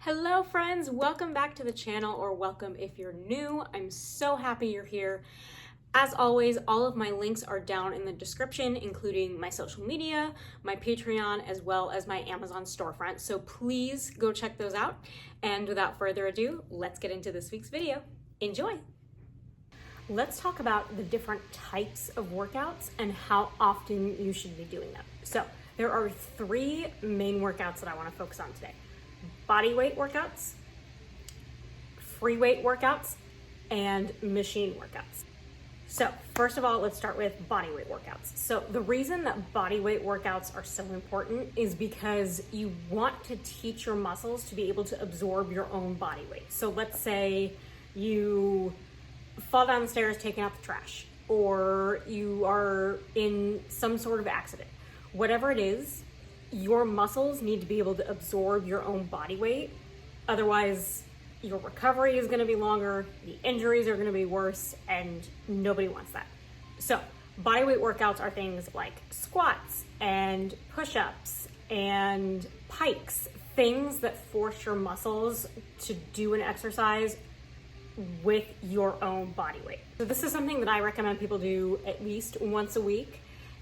Hello friends, welcome back to the channel, or welcome if you're new. I'm so happy you're here. As always, all of my links are down in the description, including my social media, my Patreon, as well as my Amazon storefront. So please go check those out. And without further ado, let's get into this week's video. Enjoy. Let's talk about the different types of workouts and how often you should be doing them. So there are three main workouts that I want to focus on today: body weight workouts, free weight workouts, and machine workouts. So first of all, let's start with body weight workouts. So the reason that body weight workouts are so important is because you want to teach your muscles to be able to absorb your own body weight. So let's say you fall down the stairs taking out the trash, or you are in some sort of accident. Whatever it is, your muscles need to be able to absorb your own body weight. Otherwise, your recovery is going to be longer, the injuries are going to be worse, and nobody wants that. So body weight workouts are things like squats and push-ups and pikes, things that force your muscles to do an exercise with your own body weight. So this is something that I recommend people do at least once a week,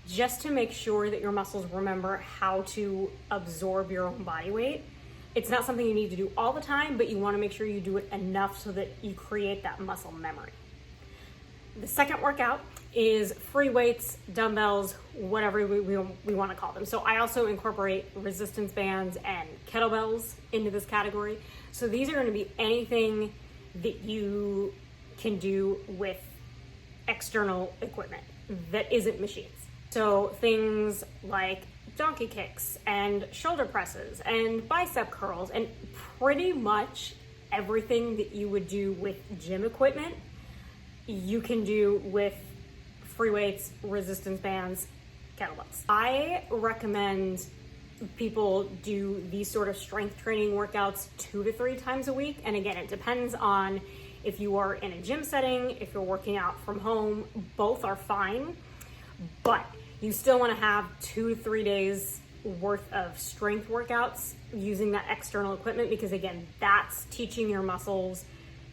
just to make sure that your muscles remember how to absorb your own body weight. It's not something you need to do all the time, but you want to make sure you do it enough so that you create that muscle memory. The second workout is free weights, dumbbells, whatever we want to call them. So I also incorporate resistance bands and kettlebells into this category. So these are going to be anything that you can do with external equipment that isn't machines. So things like donkey kicks and shoulder presses and bicep curls, and pretty much everything that you would do with gym equipment, you can do with free weights, resistance bands, kettlebells. I recommend people do these sort of strength training workouts 2 to 3 times a week. And again, it depends on if you are in a gym setting, if you're working out from home, both are fine, but you still want to have 2 to 3 days worth of strength workouts using that external equipment, because again, that's teaching your muscles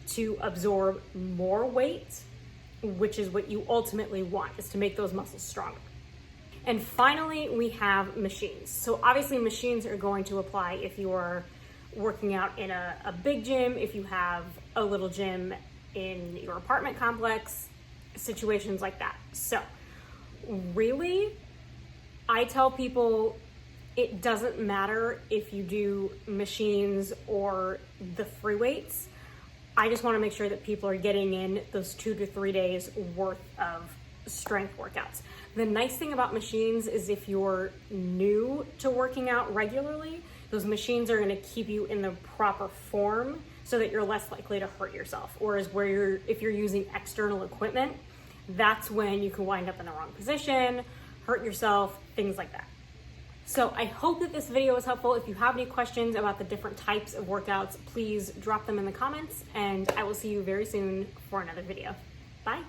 to absorb more weight, which is what you ultimately want, is to make those muscles stronger. And finally, we have machines. So obviously machines are going to apply if you are working out in a big gym, if you have a little gym in your apartment complex, situations like that. So really, I tell people it doesn't matter if you do machines or the free weights. I just want to make sure that people are getting in those 2 to 3 days worth of strength workouts. The nice thing about machines is if you're new to working out regularly, those machines are going to keep you in the proper form so that you're less likely to hurt yourself. Whereas if you're using external equipment, that's when you can wind up in the wrong position, hurt yourself, things like that. So I hope that this video was helpful. If you have any questions about the different types of workouts, please drop them in the comments, and I will see you very soon for another video. Bye.